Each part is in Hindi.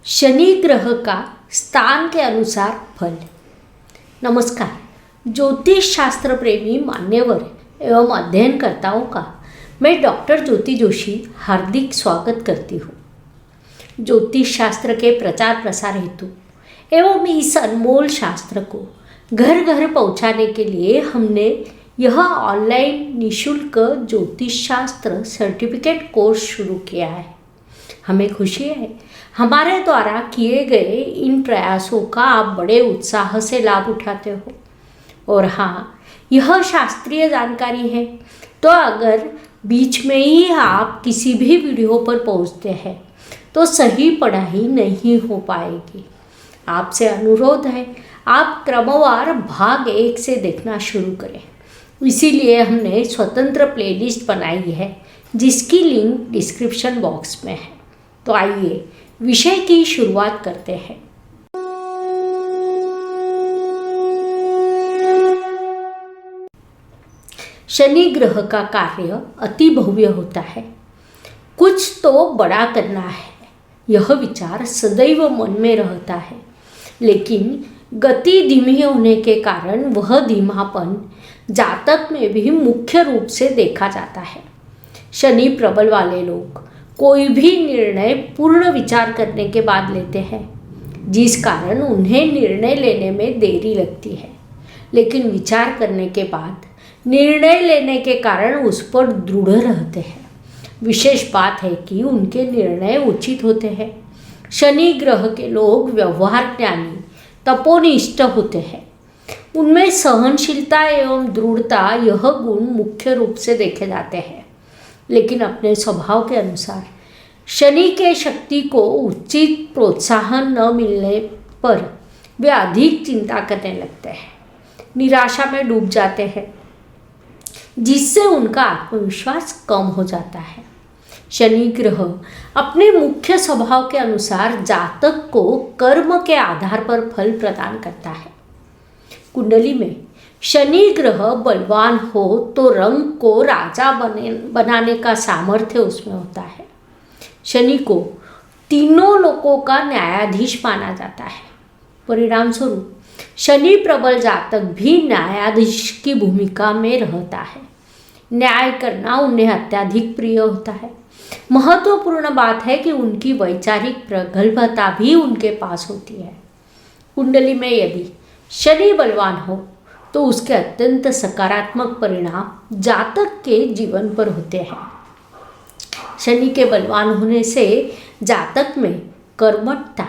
शनि ग्रह का स्थान के अनुसार फल। नमस्कार, ज्योतिष शास्त्र प्रेमी मान्यवर एवं अध्ययनकर्ताओं का मैं डॉक्टर ज्योति जोशी हार्दिक स्वागत करती हूँ। ज्योतिष शास्त्र के प्रचार प्रसार हेतु एवं इस अनमोल शास्त्र को घर घर पहुँचाने के लिए हमने यह ऑनलाइन निःशुल्क ज्योतिष शास्त्र सर्टिफिकेट कोर्स शुरू किया है। हमें खुशी है हमारे द्वारा किए गए इन प्रयासों का आप बड़े उत्साह से लाभ उठाते हो। और हाँ, यह शास्त्रीय जानकारी है, तो अगर बीच में ही आप किसी भी वीडियो पर पहुंचते हैं तो सही पढ़ाई नहीं हो पाएगी। आपसे अनुरोध है, आप क्रमवार भाग 1 से देखना शुरू करें। इसीलिए हमने स्वतंत्र प्लेलिस्ट बनाई है, जिसकी लिंक डिस्क्रिप्शन बॉक्स में है। तो आइए विषय की शुरुआत करते हैं। शनि ग्रह का कार्य अति भव्य होता है। कुछ तो बड़ा करना है, यह विचार सदैव मन में रहता है, लेकिन गति धीमी होने के कारण वह धीमापन जातक में भी मुख्य रूप से देखा जाता है। शनि प्रबल वाले लोग कोई भी निर्णय पूर्ण विचार करने के बाद लेते हैं, जिस कारण उन्हें निर्णय लेने में देरी लगती है, लेकिन विचार करने के बाद निर्णय लेने के कारण उस पर दृढ़ रहते हैं। विशेष बात है कि उनके निर्णय उचित होते हैं। शनि ग्रह के लोग व्यवहार ज्ञानी तपोनिष्ठ होते हैं। उनमें सहनशीलता एवं दृढ़ता यह गुण मुख्य रूप से देखे जाते हैं, लेकिन अपने स्वभाव के अनुसार शनि के शक्ति को उचित प्रोत्साहन न मिलने पर वे अधिक चिंता करने लगते हैं, निराशा में डूब जाते हैं, जिससे उनका आत्मविश्वास कम हो जाता है। शनि ग्रह अपने मुख्य स्वभाव के अनुसार जातक को कर्म के आधार पर फल प्रदान करता है। कुंडली में शनि ग्रह बलवान हो तो रंग को राजा बनाने का सामर्थ्य उसमें होता है। शनि को तीनों लोकों का न्यायाधीश माना जाता है। परिणाम स्वरूप शनि प्रबल जातक भी न्यायाधीश की भूमिका में रहता है। न्याय करना उन्हें अत्यधिक प्रिय होता है। महत्वपूर्ण बात है कि उनकी वैचारिक प्रगल्भता भी उनके पास होती है। कुंडली में यदि शनि बलवान हो तो उसके अत्यंत सकारात्मक परिणाम जातक के जीवन पर होते हैं। शनि के बलवान होने से जातक में कर्मठता,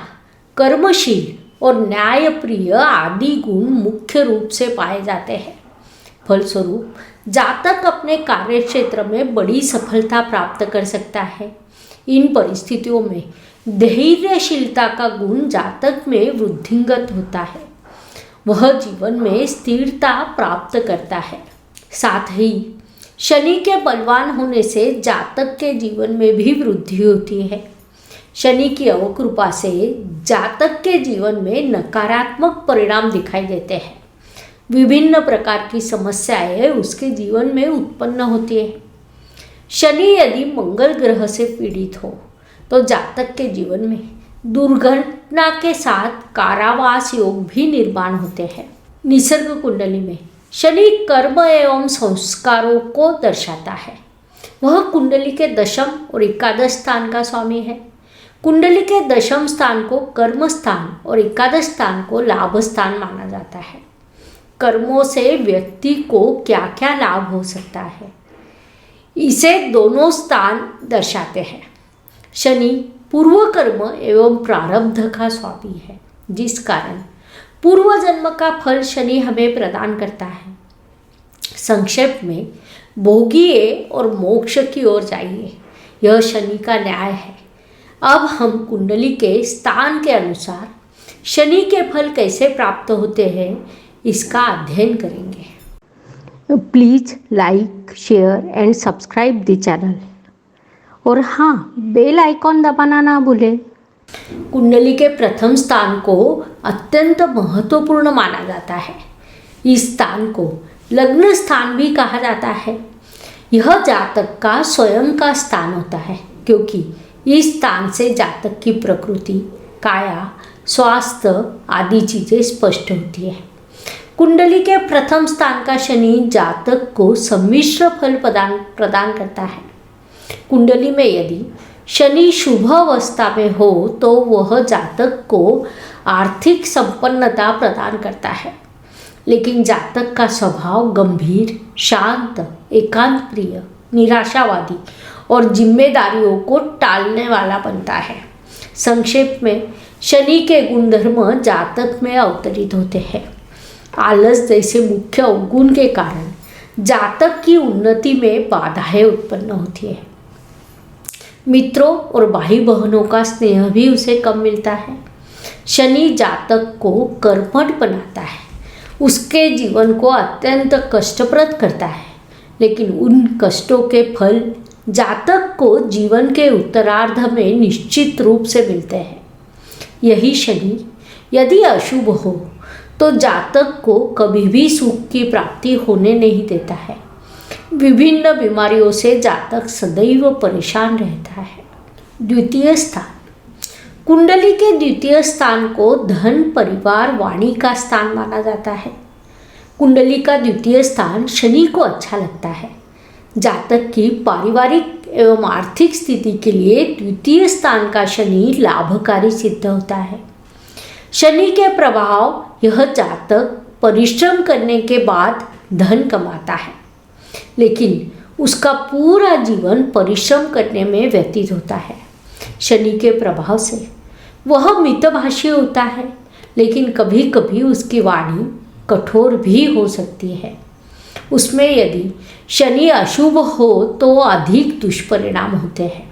कर्मशील और न्यायप्रिय आदि गुण मुख्य रूप से पाए जाते हैं। फलस्वरूप जातक अपने कार्य क्षेत्र में बड़ी सफलता प्राप्त कर सकता है। इन परिस्थितियों में धैर्यशीलता का गुण जातक में वृद्धिंगत होता है। वह जीवन में स्थिरता प्राप्त करता है। साथ ही शनि के बलवान होने से जातक के जीवन में भी वृद्धि होती है। शनि की अवकृपा से जातक के जीवन में नकारात्मक परिणाम दिखाई देते हैं। विभिन्न प्रकार की समस्याएं उसके जीवन में उत्पन्न होती है। शनि यदि मंगल ग्रह से पीड़ित हो तो जातक के जीवन में दुर्घटना के साथ कारावास योग भी निर्माण होते हैं। निसर्ग कुंडली में शनि कर्म एवं संस्कारों को दर्शाता है। वह कुंडली के दशम और एकादश स्थान का स्वामी है। कुंडली के दशम स्थान को कर्म स्थान और एकादश स्थान को लाभ स्थान माना जाता है। कर्मों से व्यक्ति को क्या क्या लाभ हो सकता है, इसे दोनों स्थान दर्शाते हैं। शनि पूर्व कर्म एवं प्रारब्ध का स्वामी है, जिस कारण पूर्व जन्म का फल शनि हमें प्रदान करता है। संक्षेप में भोगिए और मोक्ष की ओर जाइए, यह शनि का न्याय है। अब हम कुंडली के स्थान के अनुसार शनि के फल कैसे प्राप्त होते हैं, इसका अध्ययन करेंगे। Please like, share and subscribe the channel. और हाँ, बेल आइकॉन दबाना ना भूलें। कुंडली के प्रथम स्थान को अत्यंत महत्वपूर्ण माना जाता है। इस स्थान को लग्न स्थान भी कहा जाता है। यह जातक का स्वयं का स्थान होता है, क्योंकि इस स्थान से जातक की प्रकृति, काया, स्वास्थ्य आदि चीज़ें स्पष्ट होती है। कुंडली के प्रथम स्थान का शनि जातक को सम्मिश्र फल प्रदान करता है। कुंडली में यदि शनि शुभ अवस्था में हो तो वह जातक को आर्थिक संपन्नता प्रदान करता है, लेकिन जातक का स्वभाव गंभीर, शांत, एकांत प्रिय, निराशावादी और जिम्मेदारियों को टालने वाला बनता है। संक्षेप में शनि के गुणधर्म जातक में अवतरित होते हैं। आलस जैसे मुख्य अवगुण के कारण जातक की उन्नति में बाधाएं उत्पन्न होती है। मित्रों और भाई बहनों का स्नेह भी उसे कम मिलता है। शनि जातक को कर्मठ बनाता है, उसके जीवन को अत्यंत कष्टप्रद करता है, लेकिन उन कष्टों के फल जातक को जीवन के उत्तरार्ध में निश्चित रूप से मिलते हैं। यही शनि यदि अशुभ हो तो जातक को कभी भी सुख की प्राप्ति होने नहीं देता है। विभिन्न बीमारियों से जातक सदैव परेशान रहता है। द्वितीय स्थान, कुंडली के द्वितीय स्थान को धन, परिवार, वाणी का स्थान माना जाता है। कुंडली का द्वितीय स्थान शनि को अच्छा लगता है। जातक की पारिवारिक एवं आर्थिक स्थिति के लिए द्वितीय स्थान का शनि लाभकारी सिद्ध होता है। शनि के प्रभाव यह जातक परिश्रम करने के बाद धन कमाता है, लेकिन उसका पूरा जीवन परिश्रम करने में व्यतीत होता है। शनि के प्रभाव से वह मितभाषी होता है, लेकिन कभी कभी उसकी वाणी कठोर भी हो सकती है। उसमें यदि शनि अशुभ हो तो अधिक दुष्परिणाम होते हैं।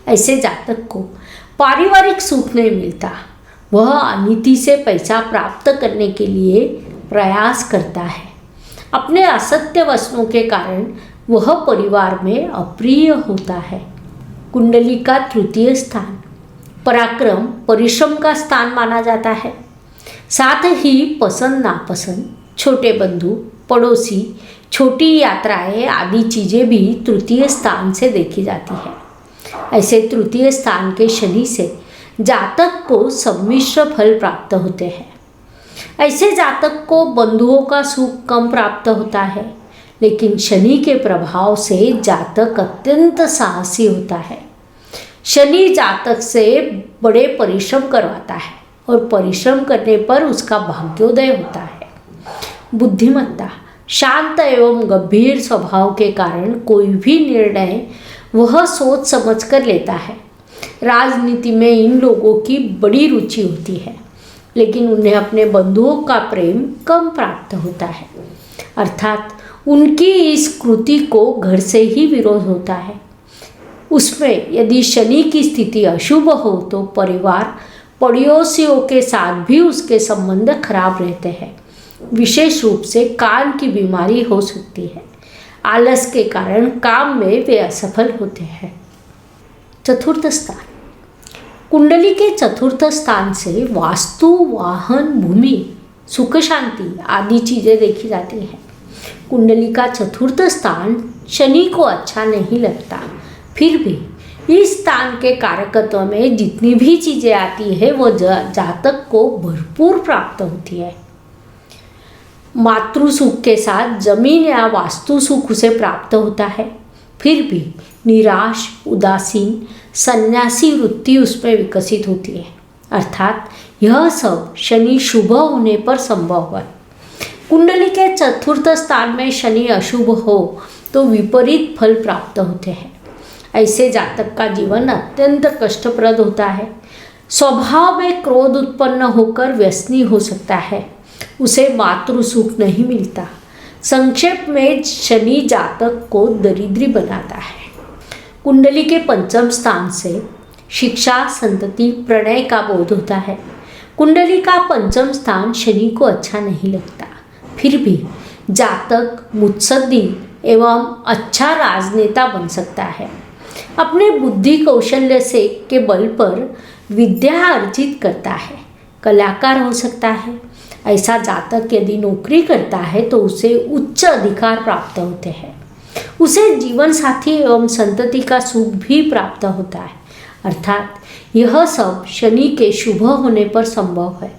ऐसे जातक को पारिवारिक सुख नहीं मिलता। वह अनिति से पैसा प्राप्त करने के लिए प्रयास करता है। अपने असत्य वचनों के कारण वह परिवार में अप्रिय होता है। कुंडली का तृतीय स्थान पराक्रम, परिश्रम का स्थान माना जाता है। साथ ही पसंद नापसंद, छोटे बंधु, पड़ोसी, छोटी यात्राएं आदि चीज़ें भी तृतीय स्थान से देखी जाती है। ऐसे तृतीय स्थान के शनि से जातक को सम्मिश्र फल प्राप्त होते हैं। ऐसे जातक को बंधुओं का सुख कम प्राप्त होता है, लेकिन शनि के प्रभाव से जातक अत्यंत साहसी होता है। शनि जातक से बड़े परिश्रम करवाता है और परिश्रम करने पर उसका भाग्योदय होता है। बुद्धिमत्ता, शांत एवं गंभीर स्वभाव के कारण कोई भी निर्णय वह सोच समझ कर लेता है। राजनीति में इन लोगों की बड़ी रुचि होती है, लेकिन उन्हें अपने बंधुओं का प्रेम कम प्राप्त होता है। अर्थात उनकी इस कृति को घर से ही विरोध होता है। उसमें यदि शनि की स्थिति अशुभ हो तो परिवार, पड़ोसियों के साथ भी उसके संबंध खराब रहते हैं। विशेष रूप से कान की बीमारी हो सकती है। आलस के कारण काम में वे असफल होते हैं। चतुर्थ स्थान, कुंडली के चतुर्थ स्थान से वास्तु, वाहन, भूमि, सुख शांति आदि चीज़ें देखी जाती हैं। कुंडली का चतुर्थ स्थान शनि को अच्छा नहीं लगता, फिर भी इस स्थान के कारकत्व में जितनी भी चीज़ें आती है वो जातक को भरपूर प्राप्त होती है। मातृ सुख के साथ जमीन या वास्तु सुख उसे प्राप्त होता है, फिर भी निराश, उदासीन, सन्यासी वृत्ति उसमें विकसित होती है। अर्थात यह सब शनि शुभ होने पर संभव है। कुंडली के चतुर्थ स्थान में शनि अशुभ हो तो विपरीत फल प्राप्त होते हैं। ऐसे जातक का जीवन अत्यंत कष्टप्रद होता है। स्वभाव में क्रोध उत्पन्न होकर व्यसनी हो सकता है। उसे मातृ सुख नहीं मिलता। संक्षेप में शनि जातक को दरिद्री बनाता है। कुंडली के पंचम स्थान से शिक्षा, संतति, प्रणय का बोध होता है। कुंडली का पंचम स्थान शनि को अच्छा नहीं लगता, फिर भी जातक मुत्सद्दी एवं अच्छा राजनेता बन सकता है। अपने बुद्धि कौशल्य से के बल पर विद्या अर्जित करता है। कलाकार हो सकता है। ऐसा जातक यदि नौकरी करता है तो उसे उच्च अधिकार प्राप्त होते हैं। उसे जीवन साथी एवं संतति का सुख भी प्राप्त होता है। अर्थात यह सब शनि के शुभ होने पर संभव है।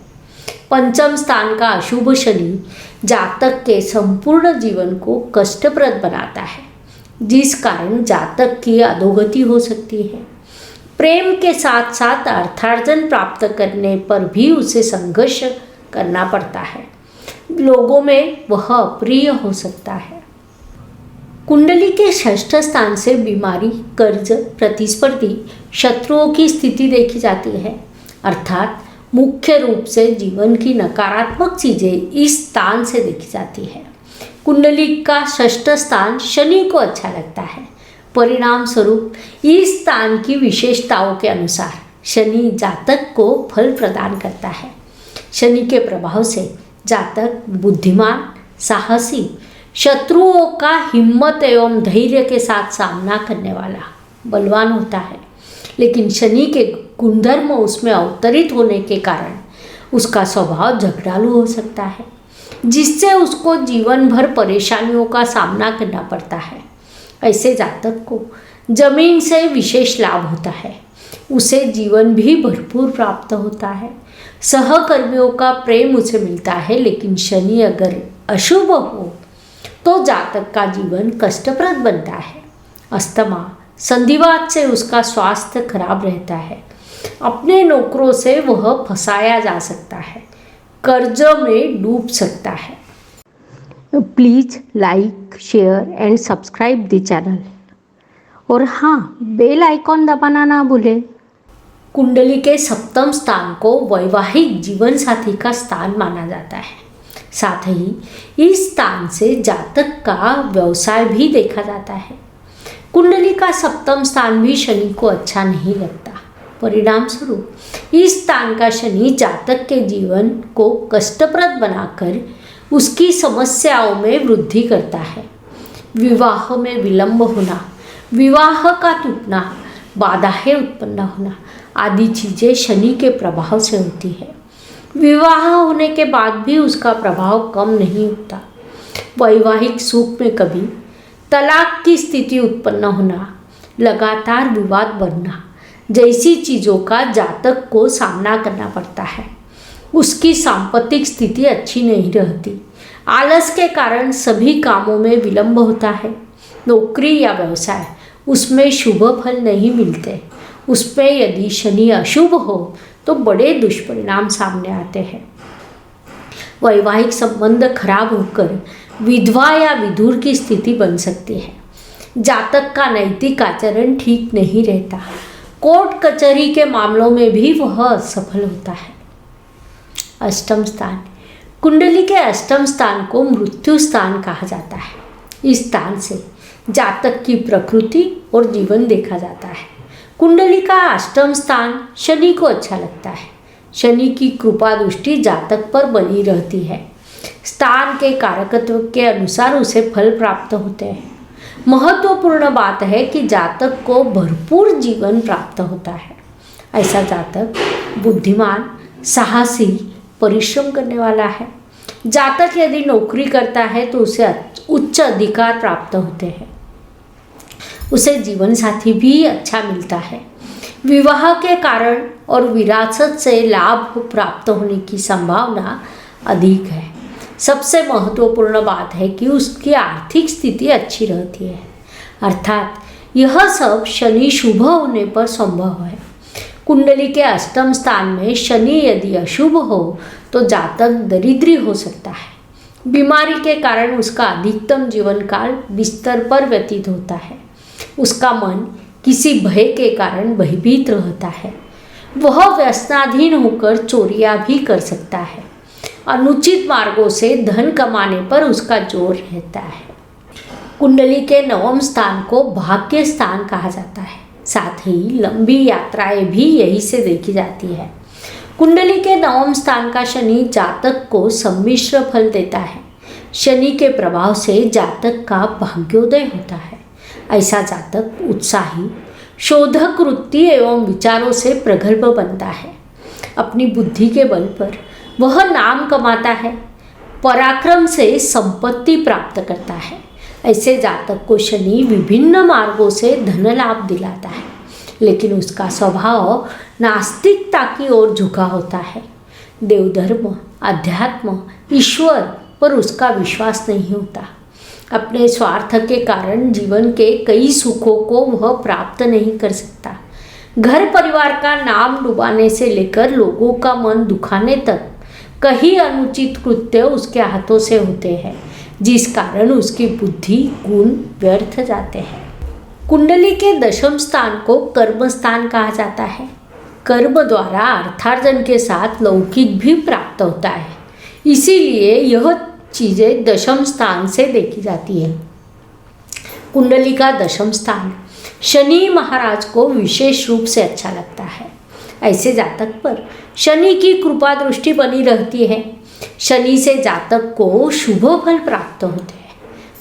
पंचम स्थान का अशुभ शनि जातक के संपूर्ण जीवन को कष्टप्रद बनाता है, जिस कारण जातक की अधोगति हो सकती है। प्रेम के साथ साथ अर्थार्जन प्राप्त करने पर भी उसे संघर्ष करना पड़ता है। लोगों में वह अप्रिय हो सकता है। कुंडली के षष्ठ स्थान से बीमारी, कर्ज, प्रतिस्पर्धी, शत्रुओं की स्थिति देखी जाती है। अर्थात मुख्य रूप से जीवन की नकारात्मक चीजें इस स्थान से देखी जाती है। कुंडली का षष्ठ स्थान शनि को अच्छा लगता है। परिणाम स्वरूप इस स्थान की विशेषताओं के अनुसार शनि जातक को फल प्रदान करता है। शनि के प्रभाव से जातक बुद्धिमान, साहसी, शत्रुओं का हिम्मत एवं धैर्य के साथ सामना करने वाला, बलवान होता है। लेकिन शनि के गुणधर्म उसमें अवतरित होने के कारण उसका स्वभाव झगड़ालू हो सकता है, जिससे उसको जीवन भर परेशानियों का सामना करना पड़ता है। ऐसे जातक को जमीन से विशेष लाभ होता है, उसे जीवन भी भरपूर प्राप्त होता है, सहकर्मियों का प्रेम उसे मिलता है। लेकिन शनि अगर अशुभ हो तो जातक का जीवन कष्टप्रद बनता है। अस्थमा, संधिवात से उसका स्वास्थ्य खराब रहता है। अपने नौकरों से वह फंसाया जा सकता है, कर्जों में डूब सकता है। Please like, share and subscribe the channel. और हाँ, बेल आइकॉन दबाना ना भूलें। कुंडली के सप्तम स्थान को वैवाहिक जीवन साथी का स्थान माना जाता है। साथ ही इस स्थान से जातक का व्यवसाय भी देखा जाता है। कुंडली का सप्तम स्थान भी शनि को अच्छा नहीं लगता। परिणाम स्वरूप इस स्थान का शनि जातक के जीवन को कष्टप्रद बनाकर उसकी समस्याओं में वृद्धि करता है। विवाह में विलंब होना, विवाह का टूटना, बाधाएं उत्पन्न होना आदि चीज़ें शनि के प्रभाव से होती है। विवाह होने के बाद भी उसका प्रभाव कम नहीं होता। वैवाहिक सुख में कभी तलाक की स्थिति उत्पन्न होना, लगातार विवाद बढ़ना जैसी चीज़ों का जातक को सामना करना पड़ता है। उसकी सांपत्तिक स्थिति अच्छी नहीं रहती। आलस के कारण सभी कामों में विलंब होता है। नौकरी या व्यवसाय, उसमें शुभ फल नहीं मिलते। उसमें यदि शनि अशुभ हो तो बड़े दुष्परिणाम सामने आते हैं। वैवाहिक संबंध खराब होकर विधवा या विधुर की स्थिति बन सकती है। जातक का नैतिक आचरण ठीक नहीं रहता। कोर्ट कचहरी के मामलों में भी वह असफल होता है। अष्टम स्थान, कुंडली के अष्टम स्थान को मृत्यु स्थान कहा जाता है। इस स्थान से जातक की प्रकृति और जीवन देखा जाता है। कुंडली का अष्टम स्थान शनि को अच्छा लगता है। शनि की कृपा दृष्टि जातक पर बनी रहती है। स्थान के कारकत्व के अनुसार उसे फल प्राप्त होते हैं। महत्वपूर्ण बात है कि जातक को भरपूर जीवन प्राप्त होता है। ऐसा जातक बुद्धिमान, साहसी, परिश्रम करने वाला है। जातक यदि नौकरी करता है तो उसे उच्च अधिकार प्राप्त होते हैं। उसे जीवन साथी भी अच्छा मिलता है। विवाह के कारण और विरासत से लाभ प्राप्त होने की संभावना अधिक है। सबसे महत्वपूर्ण बात है कि उसकी आर्थिक स्थिति अच्छी रहती है। अर्थात यह सब शनि शुभ होने पर संभव है। कुंडली के अष्टम स्थान में शनि यदि अशुभ हो तो जातक दरिद्री हो सकता है। बीमारी के कारण उसका अधिकतम जीवन काल बिस्तर पर व्यतीत होता है। उसका मन किसी भय के कारण भयभीत रहता है। वह व्यसनाधीन होकर चोरियां भी कर सकता है। अनुचित मार्गों से धन कमाने पर उसका जोर रहता है। कुंडली के नवम स्थान को भाग्य स्थान कहा जाता है। साथ ही लंबी यात्राएं भी यही से देखी जाती है। कुंडली के नवम स्थान का शनि जातक को सम्मिश्र फल देता है। शनि के प्रभाव से जातक का भाग्योदय होता है। ऐसा जातक उत्साही, शोधक वृत्ति एवं विचारों से प्रगल्भ बनता है। अपनी बुद्धि के बल पर वह नाम कमाता है। पराक्रम से संपत्ति प्राप्त करता है। ऐसे जातक को शनि विभिन्न मार्गों से धन लाभ दिलाता है। लेकिन उसका स्वभाव नास्तिकता की ओर झुका होता है। देवधर्म, अध्यात्म, ईश्वर पर उसका विश्वास नहीं होता। अपने स्वार्थ के कारण जीवन के कई सुखों को वह प्राप्त नहीं कर सकता। घर परिवार का नाम डुबाने से लेकर लोगों का मन दुखाने तक कई अनुचित कृत्य उसके हाथों से होते हैं, जिस कारण उसकी बुद्धि गुण व्यर्थ जाते हैं। कुंडली के दशम स्थान को कर्म स्थान कहा जाता है। कर्म द्वारा अर्थार्जन के साथ लौकिक भी प्राप्त होता है, इसीलिए यह चीज़ें दशम स्थान से देखी जाती है। कुंडली का दशम स्थान शनि महाराज को विशेष रूप से अच्छा लगता है। ऐसे जातक पर शनि की कृपा दृष्टि बनी रहती है। शनि से जातक को शुभ फल प्राप्त होते हैं,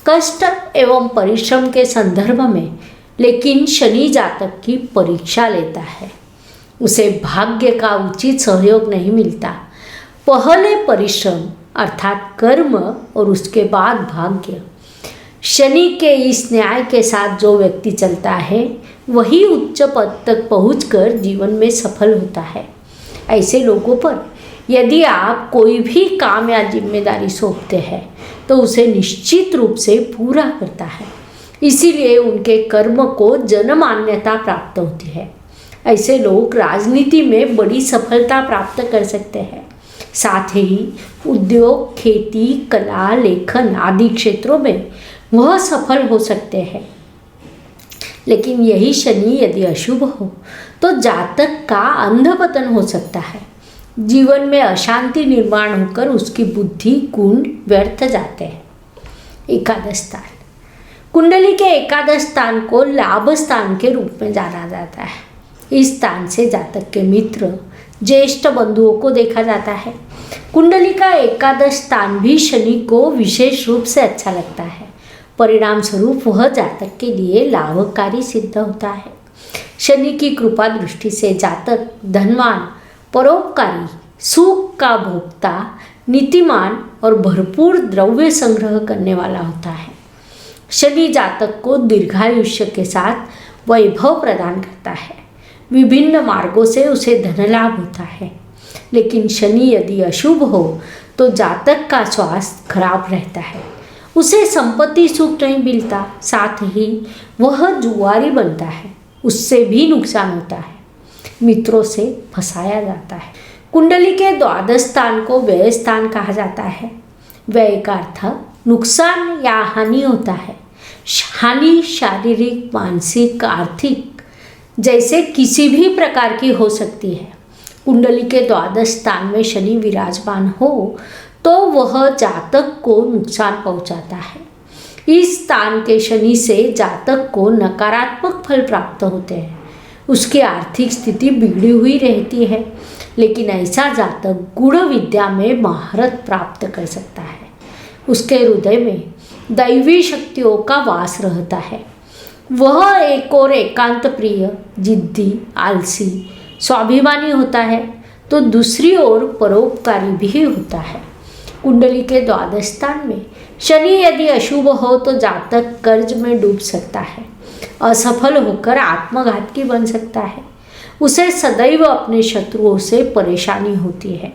कष्ट एवं परिश्रम के संदर्भ में। लेकिन शनि जातक की परीक्षा लेता है, उसे भाग्य का उचित सहयोग नहीं मिलता। पहले परिश्रम अर्थात कर्म और उसके बाद भाग्य। शनि के इस न्याय के साथ जो व्यक्ति चलता है वही उच्च पद तक पहुंचकर जीवन में सफल होता है। ऐसे लोगों पर यदि आप कोई भी काम या जिम्मेदारी सौंपते हैं तो उसे निश्चित रूप से पूरा करता है, इसीलिए उनके कर्म को जनमान्यता प्राप्त होती है। ऐसे लोग राजनीति में बड़ी सफलता प्राप्त कर सकते हैं। साथ ही उद्योग, खेती, कला, लेखन आदि क्षेत्रों में वह सफल हो सकते हैं। लेकिन यही शनि यदि अशुभ हो तो जातक का अंधपतन हो सकता है। जीवन में अशांति निर्माण होकर उसकी बुद्धि गुण व्यर्थ जाते हैं। एकादश स्थान कुंडली के एकादश स्थान को लाभ स्थान के रूप में जाना जाता है। इस स्थान से जातक के मित्र, ज्येष्ठ बंधुओं को देखा जाता है। कुंडली का एकादश स्थान भी शनि को विशेष रूप से अच्छा लगता है। परिणाम स्वरूप वह जातक के लिए लाभकारी सिद्ध होता है। शनि की कृपा दृष्टि से जातक धनवान, परोपकारी, सुख का भोक्ता, नीतिमान और भरपूर द्रव्य संग्रह करने वाला होता है। शनि जातक को दीर्घायुष्य के साथ वैभव प्रदान करता है। विभिन्न मार्गों से उसे धन लाभ होता है। लेकिन शनि यदि अशुभ हो तो जातक का स्वास्थ्य खराब रहता है, उसे संपत्ति सुख नहीं मिलता, साथ ही वह जुआरी बनता है, उससे भी नुकसान होता है, मित्रों से फंसाया जाता है। कुंडली के द्वादश स्थान को व्यय स्थान कहा जाता है। व्यय का अर्थ नुकसान या हानि होता है। हानि शारीरिक, मानसिक, आर्थिक जैसे किसी भी प्रकार की हो सकती है। कुंडली के द्वादश स्थान में शनि विराजमान हो तो वह जातक को नुकसान पहुंचाता है। इस स्थान के शनि से जातक को नकारात्मक फल प्राप्त होते हैं। उसकी आर्थिक स्थिति बिगड़ी हुई रहती है, लेकिन ऐसा जातक गुण विद्या में महारत प्राप्त कर सकता है। उसके हृदय में दैवी शक्तियों का वास रहता है। वह एक और एकांत प्रिय, जिद्दी, आलसी, स्वाभिमानी होता है तो दूसरी ओर परोपकारी भी होता है। कुंडली के द्वादश स्थान में शनि यदि अशुभ हो तो जातक कर्ज में डूब सकता है, असफल होकर आत्मघातकी बन सकता है। उसे सदैव अपने शत्रुओं से परेशानी होती है,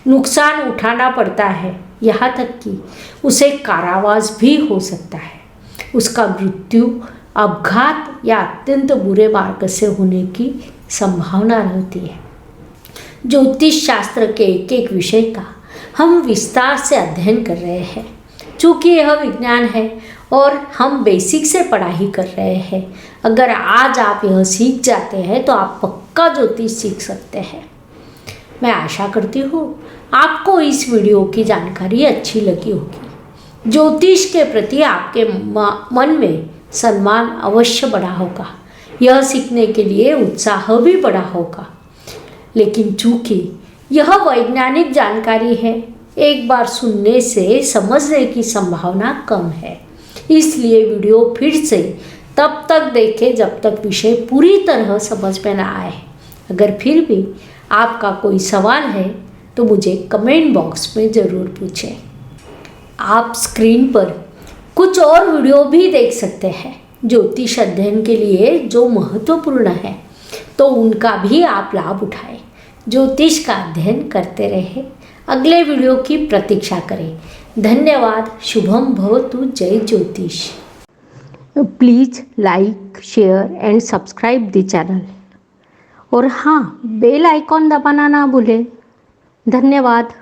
नुकसान उठाना पड़ता है, यहाँ तक कि उसे कारावास भी हो सकता है। उसका मृत्यु, अपघात या अत्यंत बुरे मार्ग से होने की संभावना रहती है। ज्योतिष शास्त्र के एक एक विषय का हम विस्तार से अध्ययन कर रहे हैं। चूँकि यह विज्ञान है और हम बेसिक से पढ़ाई कर रहे हैं, अगर आज आप यह सीख जाते हैं तो आप पक्का ज्योतिष सीख सकते हैं। मैं आशा करती हूँ आपको इस वीडियो की जानकारी अच्छी लगी होगी। ज्योतिष के प्रति आपके मन में सम्मान अवश्य बढ़ा होगा, यह सीखने के लिए उत्साह भी बढ़ा होगा। लेकिन चूँकि यह वैज्ञानिक जानकारी है, एक बार सुनने से समझने की संभावना कम है, इसलिए वीडियो फिर से तब तक देखें जब तक विषय पूरी तरह समझ में ना आए। अगर फिर भी आपका कोई सवाल है तो मुझे कमेंट बॉक्स में ज़रूर पूछें। आप स्क्रीन पर कुछ और वीडियो भी देख सकते हैं ज्योतिष अध्ययन के लिए जो महत्वपूर्ण है। तो उनका भी आप लाभ उठाएं। ज्योतिष का अध्ययन करते रहे। अगले वीडियो की प्रतीक्षा करें। धन्यवाद। शुभम भवतु। जय ज्योतिष। Please like, share and subscribe the channel. और हाँ, बेल आइकॉन दबाना ना भूलें। धन्यवाद।